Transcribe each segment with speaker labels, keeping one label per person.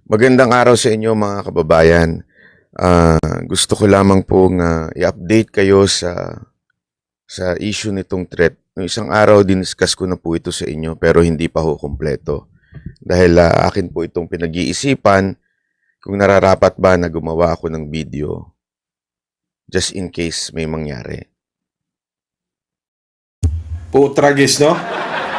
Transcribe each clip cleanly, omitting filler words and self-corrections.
Speaker 1: Magandang araw sa inyo mga kababayan. Gusto ko lamang pong i-update kayo sa issue nitong threat. Noong isang araw, diniscuss ko na po ito sa inyo pero hindi pa ho kumpleto. Dahil akin po itong pinag-iisipan kung nararapat ba na gumawa ako ng video just in case may mangyari.
Speaker 2: Putragis, no?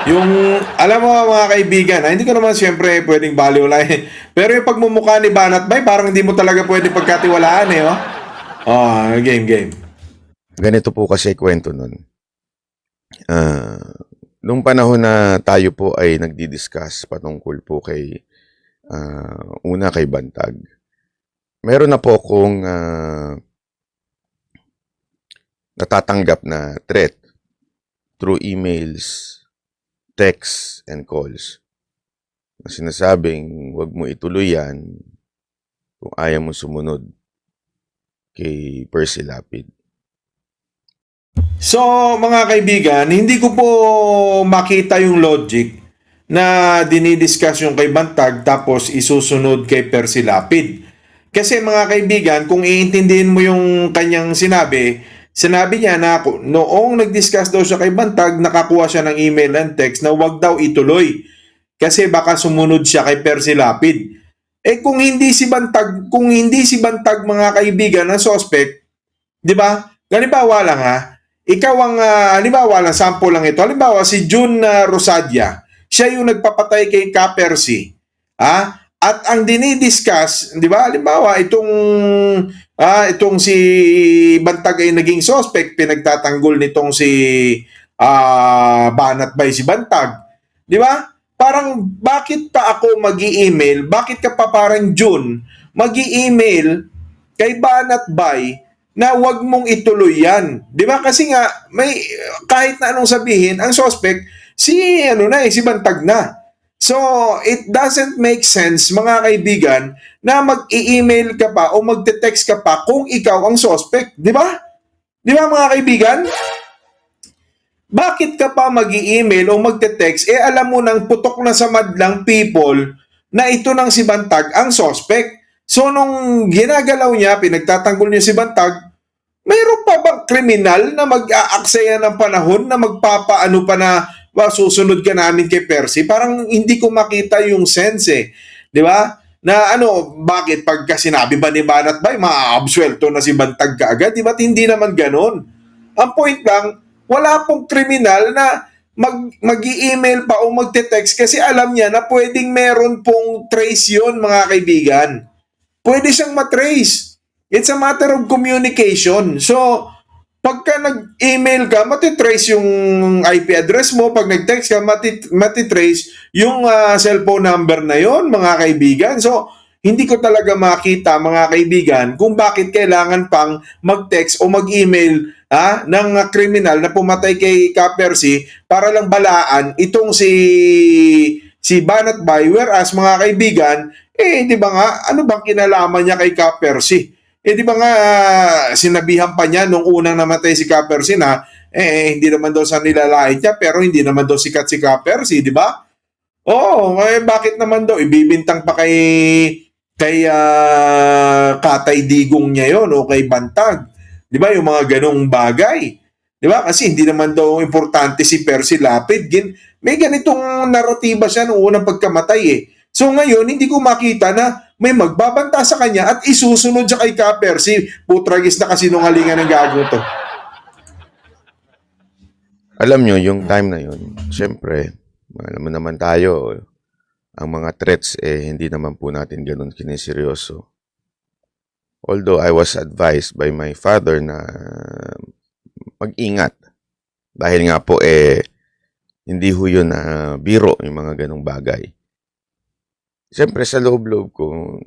Speaker 2: Yung, alam mo mga kaibigan, hindi ko naman siyempre pwedeng baliwalain. Pero yung pagmumukha ni Banat Bay, parang hindi mo talaga pwede pagkatiwalaan eh, oh. Oh, game.
Speaker 1: Ganito po kasi kwento nun. Nung panahon na tayo po ay nagdi-discuss patungkol po una kay Bantag, meron na po akong natatanggap na threat through emails, texts, and calls. Na sinasabing, wag mo ituloy yan kung ayaw mo sumunod kay Percy Lapid.
Speaker 2: So, mga kaibigan, hindi ko po makita yung logic na dinidiscuss yung kay Bantag tapos isusunod kay Percy Lapid. Kasi mga kaibigan, kung iintindihin mo yung kanyang sinabi niya na noong nag-discuss daw siya kay Bantag, nakakuha siya ng email and text na wag daw ituloy kasi baka sumunod siya kay Percy Lapid. Kung hindi si Bantag mga kaibigan ang suspect, 'di ba? Halimbawa lang ikaw ang halimbawa lang sample lang ito. Halimbawa si June Rosadia, siya yung nagpapatay kay Ka Percy. At ang dinidiscuss, 'di ba? Halimbawa itong si Bantag ay naging suspect, pinagtatanggol nitong si Banat Bay si Bantag. 'Di ba? Parang bakit pa ako magi-email? Bakit ka pa parang June magi-email kay Banat Bay na wag mong ituloy yan? 'Di ba? Kasi nga may kahit na anong sabihin, ang suspect si Bantag na. So, it doesn't make sense, mga kaibigan, na mag-i-email ka pa o magte-text ka pa kung ikaw ang suspect. Di ba? Di ba, mga kaibigan? Bakit ka pa mag-i-email o magte-text, alam mo nang putok na sa madlang people na ito nang si Bantag ang suspect. So, nung ginagalaw niya, pinagtatanggol niya si Bantag, mayroon pa bang kriminal na mag-aaksaya ng panahon na magpapaano pa na susunod ka namin kay Percy? Parang hindi ko makita yung sense eh. Di ba? Na bakit pagka sinabi ba ni Banat Bay, maaabsuelto na si Bantag kaagad? Di ba? Hindi naman ganon. Ang point lang, wala pong kriminal na mag-i-email pa o magte-text kasi alam niya na pwedeng meron pong trace yun, mga kaibigan. Pwede siyang matrace. It's a matter of communication. So, pagka nag-email ka, matitrace yung IP address mo. Pag nag-text ka, matitrace yung cellphone number na yon, mga kaibigan. So, hindi ko talaga makita, mga kaibigan, kung bakit kailangan pang mag-text o mag-email ng kriminal na pumatay kay Ka Percy para lang balaan itong si Banat Bay. Whereas, mga kaibigan, di ba nga, ano bang kinalaman niya kay Ka Percy? Di ba nga, sinabihan pa niya nung unang namatay si Ka Percy na, hindi naman daw sa nilalait niya, pero hindi naman daw sikat si Ka Percy, di ba? Bakit naman daw, ibibintang pa kay Katay Digong niya yon o kay Bantag. Di ba, yung mga ganong bagay. Di ba? Kasi hindi naman daw importante si Percy Lapid. May ganitong naratiba siya nung unang pagkamatay eh. So ngayon, hindi ko makita na may magbabanta sa kanya at isusunod siya kay Ka Percy. Putragis na kasinungalingan ng gago to.
Speaker 1: Alam nyo, yung time na yun, syempre, alam mo naman tayo, ang mga threats hindi naman po natin ganun kiniseryoso. Although I was advised by my father na mag-ingat. Dahil nga po hindi ho yun na biro yung mga ganong bagay. Siyempre sa loob-loob ko,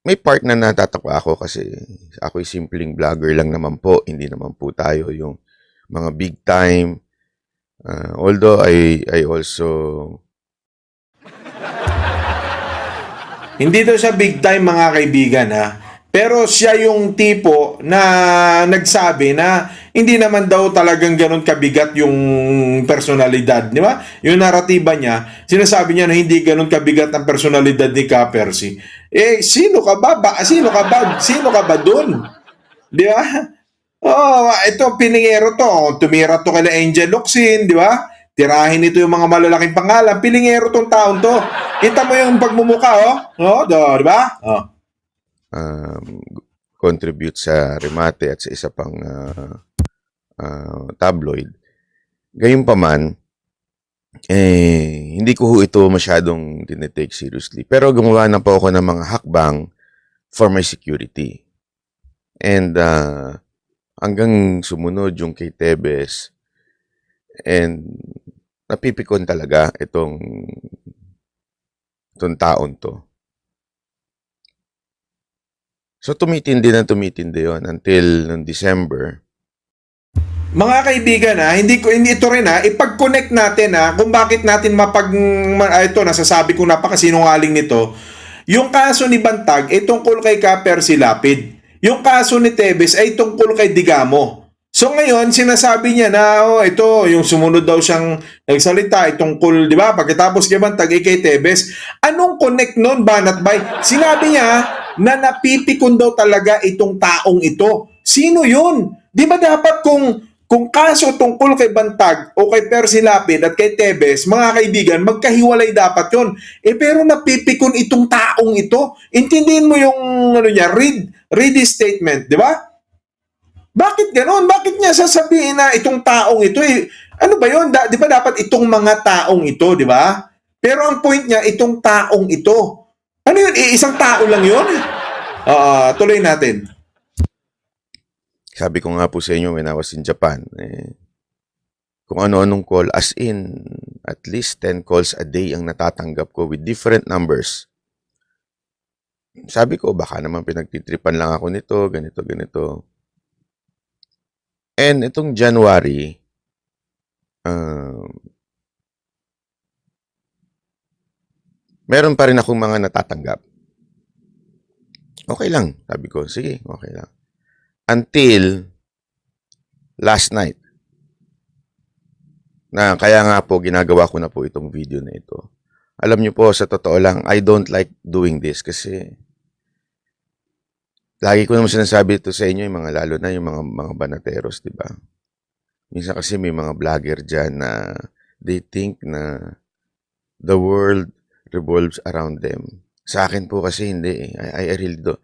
Speaker 1: may part na natatakwa ako kasi ako'y simpleng vlogger lang naman po. Hindi naman po tayo yung mga big time. Although I also...
Speaker 2: Hindi daw siya big time, mga kaibigan Pero siya yung tipo na nagsabi na hindi naman daw talagang ganun kabigat yung personalidad, di ba? Yung naratiba niya, sinasabi niya na hindi ganun kabigat ang personalidad ni Ka Percy. Eh, sino ka ba? Sino ka ba? Sino ka ba dun? Di ba? Oh, ito, pilingero to. Tumira to kay Angel Locsin, di ba? Tirahin ito yung mga malalaking pangalan. Pilingero tong taon to. Kita mo yung pagmumuka, oh? Oh, di ba? Oh.
Speaker 1: um, contribute sa Remate at sa isa pang tabloid. Gayunpaman, hindi ko ho ito masyadong tinitake seriously. Pero gumawa na po ako ng mga hakbang for my security. And hanggang sumunod yung kay Tebes, and napipikon talaga itong taon to. So tumitindi yon until noong December.
Speaker 2: Mga kaibigan, hindi ito rin, ipag-connect natin, kung bakit natin ito, nasasabi ko napakasinungaling nito. Yung kaso ni Bantag ay tungkol kay Ka Percy Lapid. Yung kaso ni Tebes ay tungkol kay Digamo. So ngayon, sinasabi niya na, ito, yung sumunod daw siyang nagsalita, ay tungkol, di ba? Pagkatapos kay Bantag, kay Tebes. Anong connect nun, Banat Bay? Sinabi niya na napipikon daw talaga itong taong ito. Sino yun? Di ba dapat kung kaso tungkol kay Bantag o kay Percy Lapid at kay Tebes, mga kaibigan, magkahiwalay dapat yun. Pero napipikon itong taong ito. Intindihin mo yung read his statement, di ba? Bakit ganoon? Bakit niya sasabihin na itong taong ito? Ano ba yun? Di ba dapat itong mga taong ito, di ba? Pero ang point niya, itong taong ito. Ano yun? Isang tao lang yun? Tuloy natin.
Speaker 1: Sabi ko nga po sa inyo when I was in Japan, kung ano-anong call, as in at least 10 calls a day ang natatanggap ko with different numbers. Sabi ko, baka naman pinagtitripan lang ako nito, ganito. And itong January, meron pa rin akong mga natatanggap. Okay lang, sabi ko. Sige, okay lang. Until last night, na kaya nga po ginagawa ko na po itong video na ito. Alam niyo po, sa totoo lang, I don't like doing this kasi lagi ko naman sinasabi ito sa inyo, yung mga lalo na yung mga banateros, di ba? Minsan kasi may mga vlogger dyan na they think na the world revolves around them. Sa akin po kasi hindi. I really do.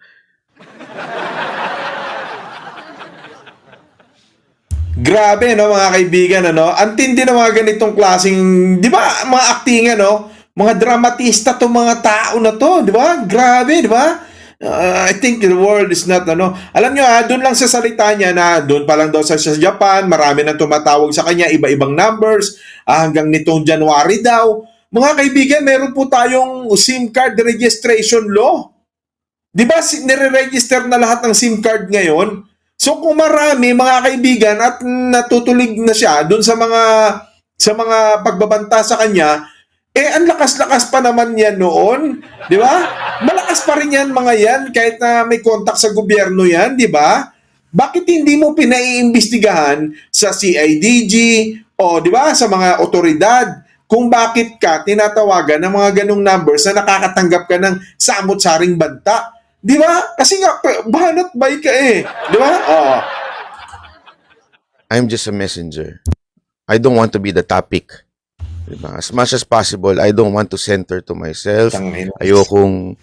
Speaker 2: Grabe, no, mga kaibigan, ano? Ang tindi ng mga ganitong klaseng, di ba, mga actingan, no? Mga dramatista to mga tao na to, di ba? Grabe, di ba? I think the world is not, ano. Alam nyo, doon lang sa salita niya na doon pa lang daw sa Japan, marami nang tumatawag sa kanya, iba-ibang numbers, hanggang nitong January daw. Mga kaibigan, meron po tayong SIM card registration law. Di ba, nire-register na lahat ng SIM card ngayon? So kung marami mga kaibigan at natutulig na siya doon sa mga pagbabanta sa kanya, ang lakas-lakas pa naman yan noon, 'di ba? Malakas pa rin yan mga yan kahit na may kontak sa gobyerno yan, 'di ba? Bakit hindi mo pinaiimbestigahan sa CIDG o 'di ba sa mga otoridad kung bakit ka tinatawagan ng mga ganung numbers na nakakatanggap ka ng samot-saring banta? Di ba? Kasi nga, banat bay ka Di ba?
Speaker 1: I'm just a messenger. I don't want to be the topic. Diba? As much as possible, I don't want to center to myself. Ayokong,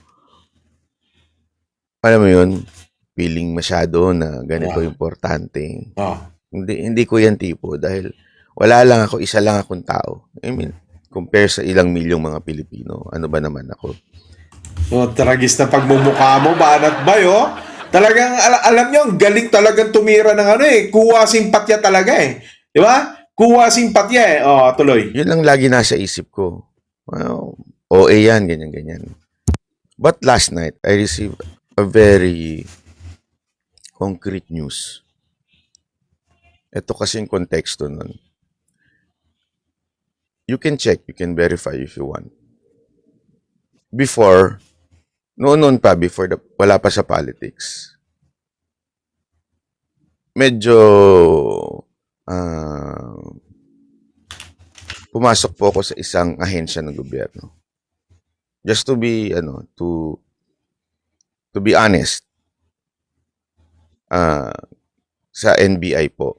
Speaker 1: alam mo yun, feeling masyado na ganito importante. Hindi ko yan tipo dahil isa lang akong tao. I mean, compare sa ilang milyong mga Pilipino, ano ba naman ako?
Speaker 2: Tragis na pagmumukha mo, banat ba Talagang, alam nyo, galing talagang tumira ng kuha simpatya talaga Di ba? Kuha simpatya tuloy.
Speaker 1: Yun lang lagi nasa isip ko. Well, OA yan, ganyan. But last night, I received a very concrete news. Ito kasing konteksto nun. You can check, you can verify if you want. Before, noon pa, wala pa sa politics, medyo ah, pumasok po ako sa isang ahensya ng gobyerno. Just to be to be honest, ah, sa NBI po.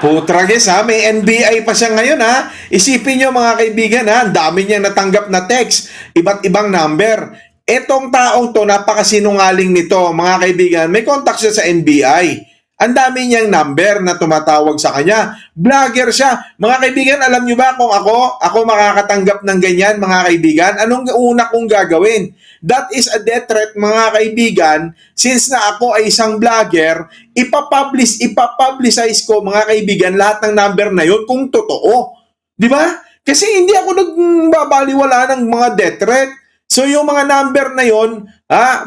Speaker 2: Putragis ha, may NBI pa siya ngayon ha. Isipin nyo mga kaibigan ha, ang dami niyang natanggap na text, iba't ibang number. Etong taong to, napakasinungaling nito mga kaibigan, may contact siya sa NBI. Ang dami niyang number na tumatawag sa kanya. Vlogger siya. Mga kaibigan, alam niyo ba kung ako makakatanggap ng ganyan mga kaibigan, anong una kong gagawin? That is a death threat mga kaibigan. Since na ako ay isang vlogger, ipapublicize ko mga kaibigan lahat ng number na yon kung totoo. Di ba? Kasi hindi ako nagbabaliwala ng mga death threat. So yung mga number na yon,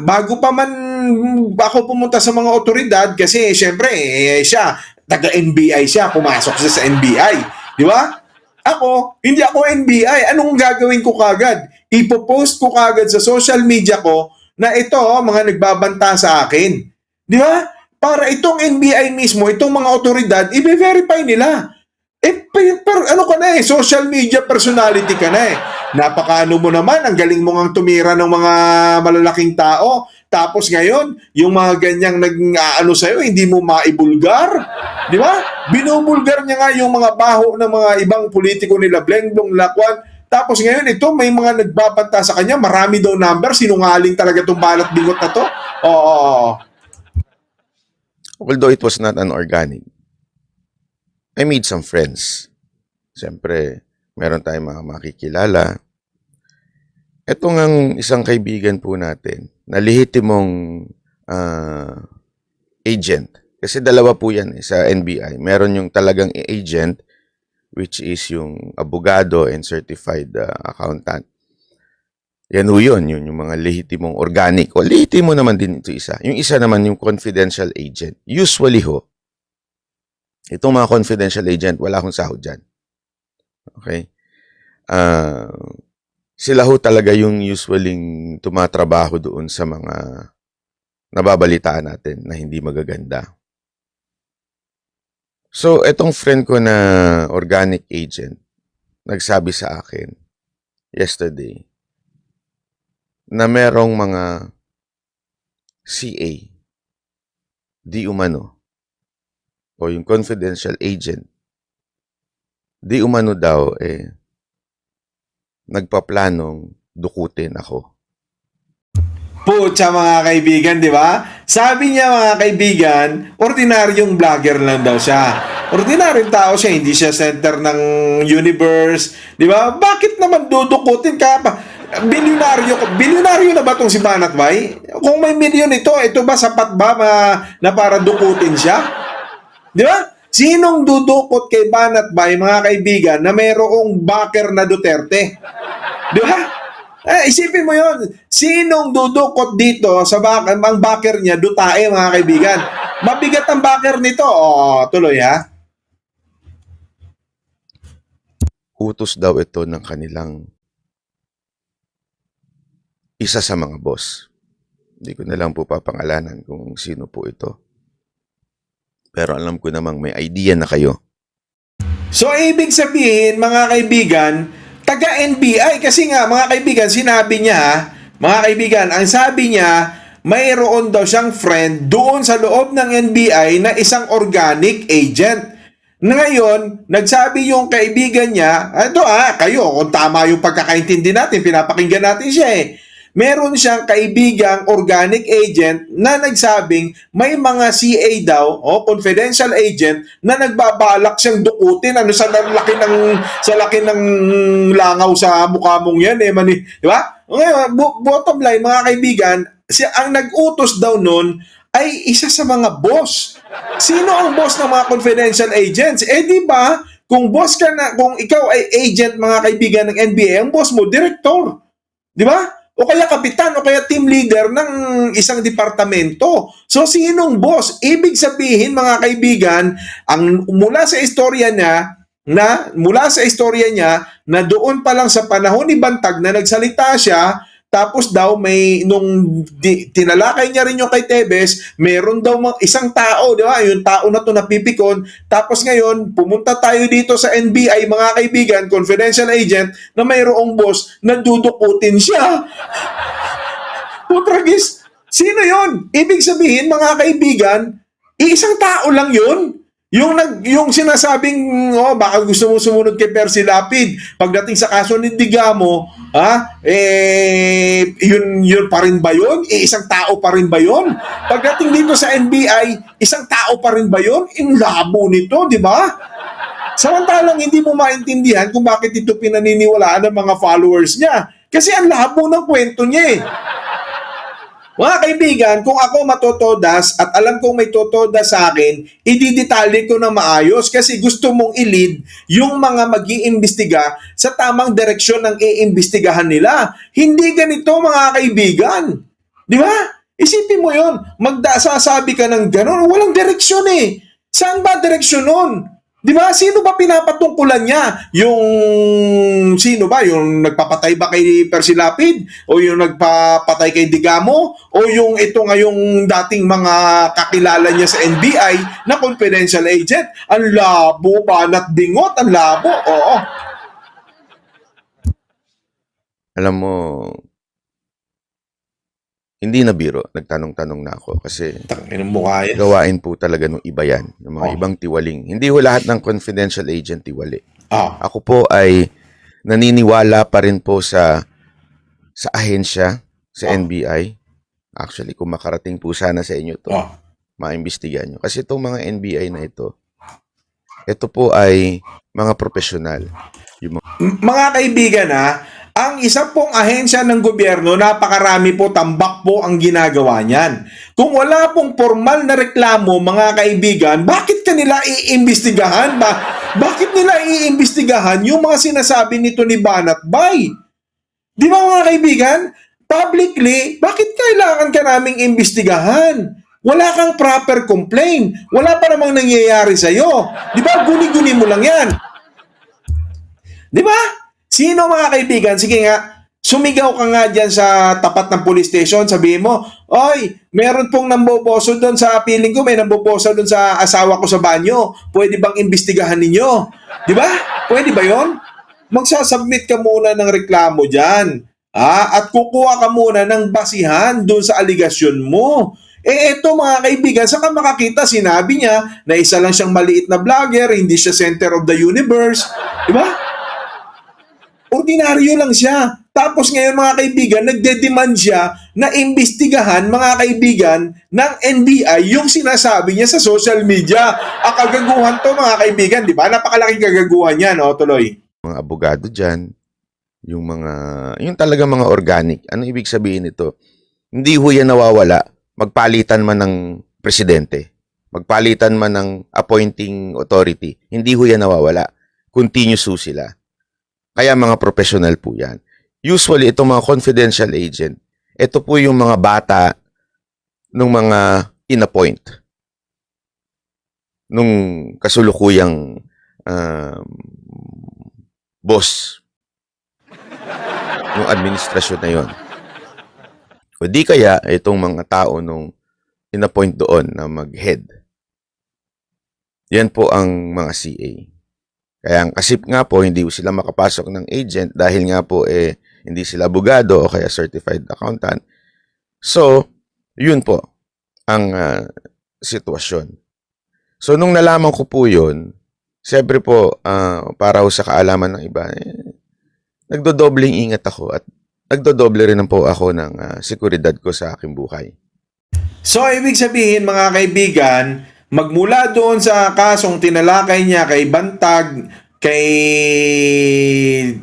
Speaker 2: bago pa man ako pumunta sa mga otoridad, kasi syempre siya, taga-NBI siya, pumasok siya sa NBI. Di ba? Hindi ako NBI. Anong gagawin ko kagad? Ipopost ko kagad sa social media ko na ito, mga nagbabanta sa akin. Di ba? Para itong NBI mismo, itong mga otoridad, i-verify nila. Ano ka na social media personality ka na Napakaano mo naman, ang galing mo ngang tumira ng mga malalaking tao. Tapos ngayon, yung mga ganyang nag-aano sa'yo, hindi mo maibulgar. Di ba? Binubulgar niya nga yung mga baho ng mga ibang politiko nila, Blenglong Lakwan. Tapos ngayon, ito, may mga nagbabanta sa kanya, marami daw number, sinungaling talaga itong balat bingot na to. Oo.
Speaker 1: Although it was not an organic, I made some friends. Siyempre, meron tayong mga makikilala. Ito ngang isang kaibigan po natin, na lehitimong agent. Kasi dalawa po yan sa NBI. Meron yung talagang agent, which is yung abogado and certified accountant. Yan ho yun, yung mga lehitimong organic. O lehitimo naman din ito isa. Yung isa naman yung confidential agent. Usually ho, itong mga confidential agent, wala akong sahod dyan. Okay? Sila ho talaga yung usually tumatrabaho doon sa mga nababalitaan natin na hindi magaganda. So, etong friend ko na organic agent, nagsabi sa akin yesterday na merong mga CA, di umano, o yung confidential agent, di umano daw nagpaplanong dukutin ako.
Speaker 2: Pucha mga kaibigan, di ba? Sabi niya mga kaibigan, ordinaryong vlogger lang daw siya. Ordinaryong tao siya, hindi siya center ng universe. Di ba? Bakit naman dudukutin ka pa? Bilyonaryo na ba itong si Banat Bay? Kung may milyon ito ba sapat ba na para dukutin siya? Di ba? Sinong dudukot kay Banat Bay, mga kaibigan, na mayroong backer na Duterte? Di ba? Isipin mo yon. Sinong dudukot dito sa ang backer niya, Dutae, mga kaibigan? Mabigat ang backer nito. Tuloy ha.
Speaker 1: Utos daw ito ng kanilang isa sa mga boss. Hindi ko na lang po papangalanan kung sino po ito. Pero alam ko namang may idea na kayo.
Speaker 2: So, ibig sabihin, mga kaibigan, taga-NBI. Kasi nga, mga kaibigan, sinabi niya, mga kaibigan, ang sabi niya, mayroon daw siyang friend doon sa loob ng NBI na isang organic agent. Ngayon, nagsabi yung kaibigan niya, kayo, kung tama yung pagkakaintindi natin, pinapakinggan natin siya meron siyang kaibigang organic agent na nagsabing may mga CA daw o confidential agent na nagbabalak siyang dukutin sa laki ng langaw sa mukha mong yan di ba? Ngayon, bottom line mga kaibigan, ang nag-utos daw nun ay isa sa mga boss. Sino ang boss ng mga confidential agents? Di ba? Kung boss ka na, kung ikaw ay agent mga kaibigan ng NBA, ang boss mo director. Di ba? O kaya kapitan, o kaya team leader ng isang departamento. So, sinong boss? Ibig sabihin, mga kaibigan, mula sa istorya niya, na doon pa lang sa panahon ni Bantag na nagsalita siya, Tapos daw tinalakay niya rin yung kay Tebes, meron daw isang tao, di ba? Yung tao na to napipikon. Tapos ngayon, pumunta tayo dito sa NBI, mga kaibigan, confidential agent, na mayroong boss na dudukutin siya. Putragis, sino yon? Ibig sabihin, mga kaibigan, isang tao lang yun. Yung sinasabing, baka gusto mo sumunod kay Percy Lapid, pagdating sa kaso ni Digamo, yun pa rin ba yun? Isang tao pa rin ba yun? Pagdating dito sa NBI, isang tao pa rin ba yun? Yung labo nito, di ba? Samantalang hindi mo maintindihan kung bakit ito pinaniniwalaan ng mga followers niya. Kasi ang labo ng kwento niya eh. Mga kaibigan, kung ako matotodas at alam kong may totodas sa akin, ididetalye ko na maayos kasi gusto mong i-lead yung mga mag-iimbestiga sa tamang direksyon ng iimbestigahan nila. Hindi ganito, mga kaibigan. Di ba? Isipin mo yun. Sasabi ka ng gano'n, walang direksyon eh. Saan ba direksyon nun? Di ba? Sino ba pinapatungkulan niya? Sino ba? Yung nagpapatay ba kay Percy Lapid? O yung nagpapatay kay Digamo? O yung ito ngayong dating mga kakilala niya sa NBI na confidential agent? Ang labo, banat bingot, ang labo. Oo.
Speaker 1: Alam mo, hindi na biro, nagtanong-tanong na ako kasi
Speaker 2: Tangin ang mukha yan.
Speaker 1: gawain po talaga ng iba yan, ng mga ibang tiwaling. Hindi ho lahat ng confidential agent tiwali. Ako po ay naniniwala pa rin po sa ahensya, sa NBI. Actually, kung makarating po sana sa inyo to, maimbestigahan nyo. Kasi itong mga NBI na ito po ay mga profesional.
Speaker 2: Mga kaibigan ang isa pong ahensya ng gobyerno, napakarami po, tambak po ang ginagawa niyan. Kung wala pong formal na reklamo, mga kaibigan, bakit kanila iimbestigahan? Bakit nila iimbestigahan yung mga sinasabi nito ni Banat Bay? Di ba mga kaibigan? Publicly, bakit kailangan ka naming imbestigahan? Wala kang proper complaint. Wala pa namang nangyayari sa'yo. Di ba? Guni-guni mo lang yan. Di ba? Sino mga kaibigan? Sige nga, sumigaw ka nga dyan sa tapat ng police station, sabihin mo, oy, meron pong namboboso doon sa piling ko, may namboboso doon sa asawa ko sa banyo. Pwede bang imbestigahan ninyo? Di ba? Pwede ba yon? Magsasubmit ka muna ng reklamo dyan. At kukuha ka muna ng basihan doon sa aligasyon mo. Eto mga kaibigan, saka makakita, sinabi niya na isa lang siyang maliit na vlogger, hindi siya center of the universe. Di ba? Ordinaryo lang siya. Tapos ngayon mga kaibigan, nagde-demand siya na imbestigahan mga kaibigan ng NBI yung sinasabi niya sa social media. Ang kagaguhan to mga kaibigan, di ba? Napakalaking kagaguhan yan, tuloy.
Speaker 1: Mga abogado dyan, yung talaga mga organic. Ano ibig sabihin nito? Hindi ho yan nawawala. Magpalitan man ng presidente, magpalitan man ng appointing authority, hindi ho yan nawawala. Continuous ho sila. Kaya mga professional po yan. Usually, itong mga confidential agent, ito po yung mga bata ng mga in-appoint nung kasulukuyang boss yung administrasyon na yon. O di kaya, itong mga tao nung in-appoint doon na mag-head. Yan po ang mga CA. Kaya kasi nga po, hindi sila makapasok ng agent dahil nga po hindi sila abogado o kaya certified accountant. So, yun po ang sitwasyon. So, nung nalaman ko po yun, siyempre po, para sa kaalaman ng iba, nagdodobling ingat ako at nagdodoble rin po ako ng seguridad ko sa aking buhay.
Speaker 2: So, ibig sabihin mga kaibigan, magmula doon sa kasong tinalakay niya kay Bantag, kay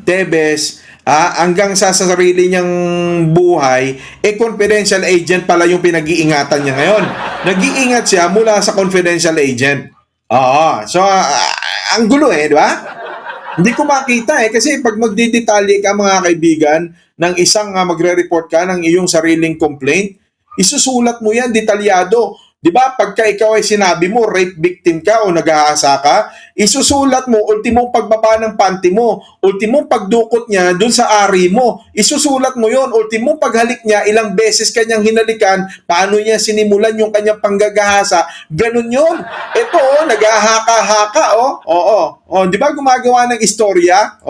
Speaker 2: Tebes, hanggang sa sarili niyang buhay, confidential agent pala yung pinag-iingatan niya ngayon. Nag-iingat siya mula sa confidential agent. So, ang gulo di ba? Hindi ko makita kasi pag magdidetalye ka mga kaibigan ng isang magre-report ka ng iyong sariling complaint, isusulat mo yan detalyado. Di ba? Pagka ikaw ay sinabi mo, rape victim ka o nag-aasa ka, isusulat mo, ultimong pagbaba ng panty mo, ultimong pagdukot niya dun sa ari mo, isusulat mo yon, ultimong paghalik niya, ilang beses kanyang hinalikan, paano niya sinimulan yung kanyang panggagahasa, ganun yun. Ito, nag-ahaka-haka, di ba gumagawa ng istorya?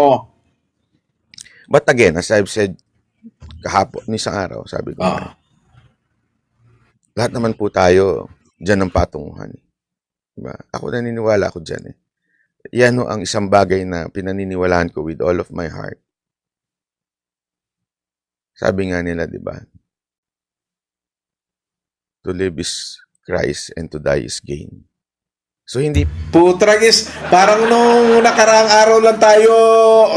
Speaker 1: But again, as I've said kahapon, isang araw, sabi ko, lahat naman po tayo dyan ng patunguhan. Diba? Ako naniniwala ako dyan eh. Yan ang isang bagay na pinaniniwalaan ko with all of my heart. Sabi nga nila, di ba? To live is Christ and to die is gain. So hindi
Speaker 2: Putragis, parang nung nakaraang araw lang tayo,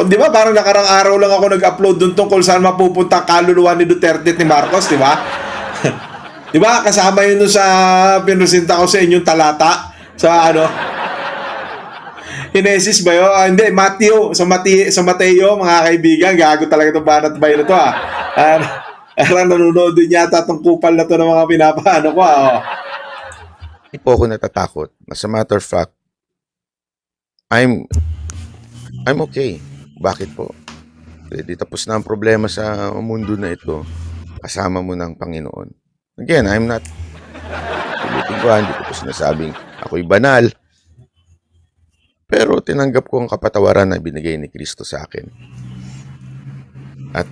Speaker 2: di ba? Parang nakaraang araw lang ako nag-upload dun tungkol saan mapupunta ang kaluluwa ni Duterte at ni Marcos, di ba? Di ba? Kasama yun sa pinusinta ko sa inyong talata sa Hinesis ba yun? Hindi, Matthew. Sa Mateo, mga kaibigan, gago talaga itong banat bayo na to Parang nanonood din yata itong kupal na to ng mga pinapaano ko
Speaker 1: hindi po ako natatakot. As a matter of fact, I'm okay. Bakit po? Di tapos na ang problema sa mundo na ito. Kasama mo ng Panginoon. Again, I'm not ulitin ko, hindi ko po sinasabing ako'y banal. Pero tinanggap ko ang kapatawaran na binigay ni Kristo sa akin. At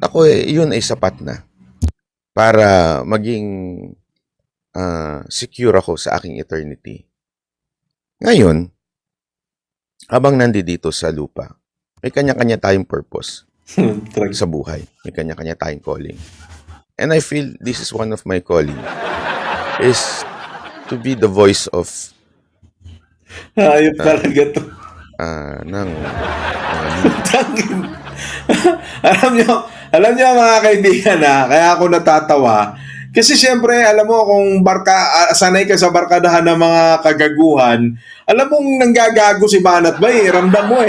Speaker 1: ako yun ay sapat na para maging secure ako sa aking eternity. Ngayon, habang nandito sa lupa, may kanya-kanya tayong purpose sa buhay. May kanya-kanya tayong calling. And I feel this is one of my calling is to be the voice of
Speaker 2: ayop talaga to.
Speaker 1: ng
Speaker 2: alam niyo mga kaibigan kaya ako natatawa. Kasi siyempre, alam mo kung sanay ka sa barkadahan ng mga kagaguhan, alam mong nanggagago si Banat ba ramdam mo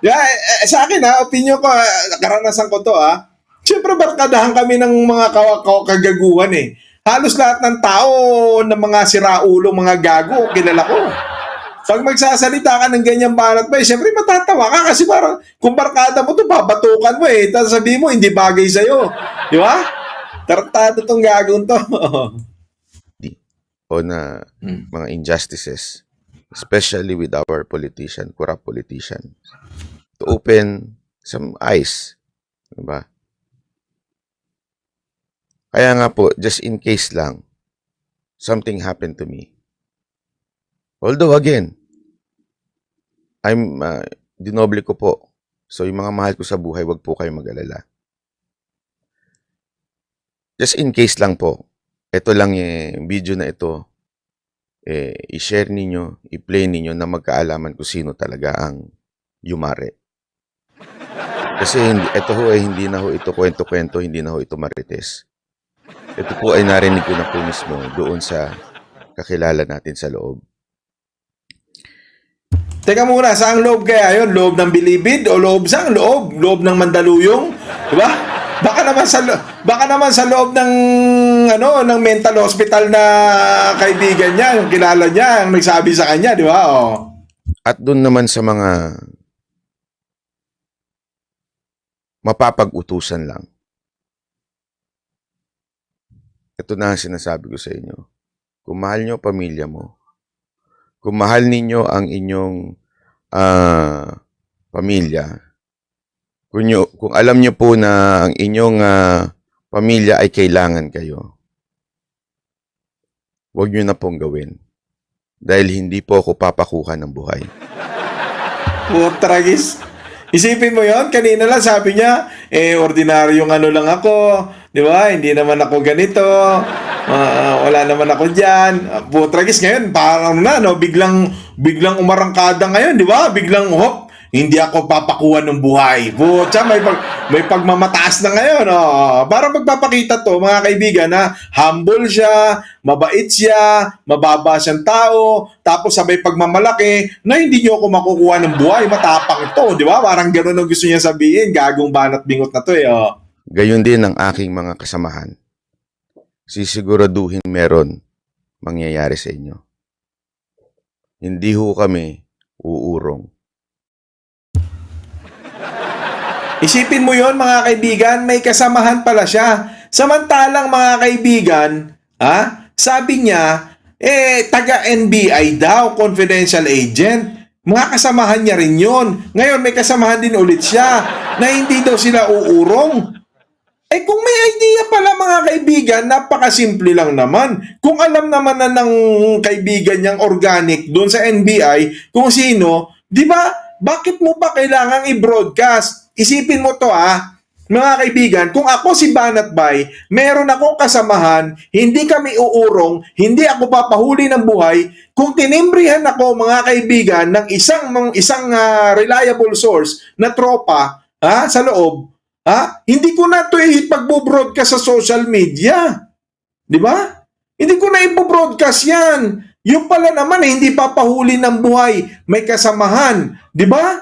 Speaker 2: Yeah, sa akin opinion ko, karanasan ko to Siyempre, barkadahan kami ng mga kagaguhan Halos lahat ng tao, ng mga siraulo, mga gago, kilala ko. Pag magsasalita ka ng ganyan Banat ba siyempre matatawa ka kasi parang kung barkada mo to, babatukan mo tapos sabihin mo, hindi bagay sa'yo. Di ba? Tartado tong gagong to.
Speaker 1: O na mga injustices, especially with our corrupt politician, to open some eyes. Diba? Kaya nga po, just in case lang, something happened to me. Although again, dinoble ko po. So yung mga mahal ko sa buhay, wag po kayo mag-alala. Just in case lang po, ito lang yung video na ito, i-share ninyo, i-play ninyo na magkaalaman kung sino talaga ang Yumare. Kasi ito hindi na ito kwento-kwento, hindi na ito marites. Ito po ay narinig ko na po mismo doon sa kakilala natin sa loob.
Speaker 2: Teka muna, saang loob kaya yun? Loob ng Bilibid o saang loob? Loob ng Mandaluyong? Diba? Baka naman sa loob ng ng mental hospital na kaibigan niya, yung kilala niya, ang nagsabi sa kanya, di ba?
Speaker 1: At doon naman sa mga mapapag-utusan lang. Ito na ang sinasabi ko sa inyo. Kung mahal nyo pamilya mo, kung mahal ninyo ang inyong pamilya, kung alam nyo po na ang inyong pamilya ay kailangan kayo, huwag nyo na pong gawin. Dahil hindi po ako papakuha ng buhay.
Speaker 2: Tragis. Isipin mo yon, kanina lang sabi niya, ordinaryong lang ako, di ba? Hindi naman ako ganito, wala naman ako dyan. Tragis ngayon, parang biglang umarangkada ngayon, di ba? Biglang, hindi ako papakuha ng buhay. Putya, may pagmamataas na ngayon. Para magpapakita to, mga kaibigan, na humble siya, mabait siya, mababa siyang tao, tapos sabay pagmamalaki na hindi niyo ako makukuha ng buhay. Matapang ito, di ba? Parang gano'n ang gusto niya sabihin. Gagong banat bingot na to
Speaker 1: Gayon din ang aking mga kasamahan. sisiguraduhin meron mangyayari sa inyo. Hindi ho kami uurong.
Speaker 2: Isipin mo yon mga kaibigan, may kasamahan pala siya. Samantalang mga kaibigan, sabi niya, taga-NBI daw, confidential agent. Mga kasamahan niya rin yon. Ngayon may kasamahan din ulit siya na hindi daw sila uurong. Kung may idea pala mga kaibigan, napakasimple lang naman. Kung alam naman na ng kaibigan niyang organic doon sa NBI, kung sino, di ba, bakit mo pa kailangang i-broadcast? Isipin mo to mga kaibigan, kung ako si Banat Bay, meron akong kasamahan, hindi kami uurong, hindi ako papahuli ng buhay, kung tinimbrihan ako mga kaibigan ng isang reliable source na tropa sa loob, hindi ko na ito ipag-broadcast sa social media. Di ba? Hindi ko na ipo-broadcast yan. Yung pala naman hindi papahuli ng buhay, may kasamahan. Di ba?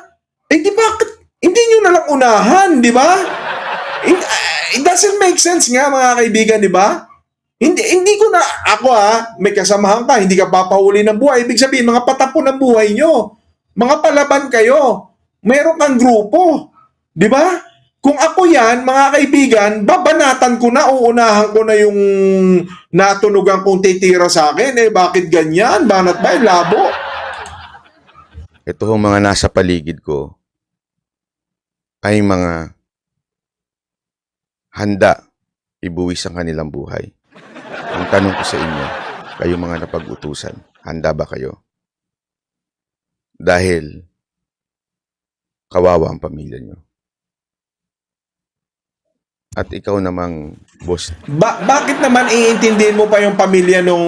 Speaker 2: Di bakit hindi nyo na lang unahan, di ba? It doesn't make sense nga mga kaibigan, di ba? Hindi ko na, ako may kasamahan ka, hindi ka papahuli ng buhay. Ibig sabihin, mga patapon ng buhay nyo. Mga palaban kayo. Meron kang grupo. Di ba? Kung ako yan, mga kaibigan, babanatan ko na, uunahan ko na yung natunugan kong titira sa akin. Bakit ganyan? Banat ba? Labo.
Speaker 1: Ito hong mga nasa paligid ko ay mga handa ibuwis ang kanilang buhay. Ang tanong ko sa inyo, kayo mga napag-utusan, handa ba kayo? Dahil kawawa ang pamilya nyo. At ikaw namang boss,
Speaker 2: Bakit naman iintindihin mo pa yung pamilya nung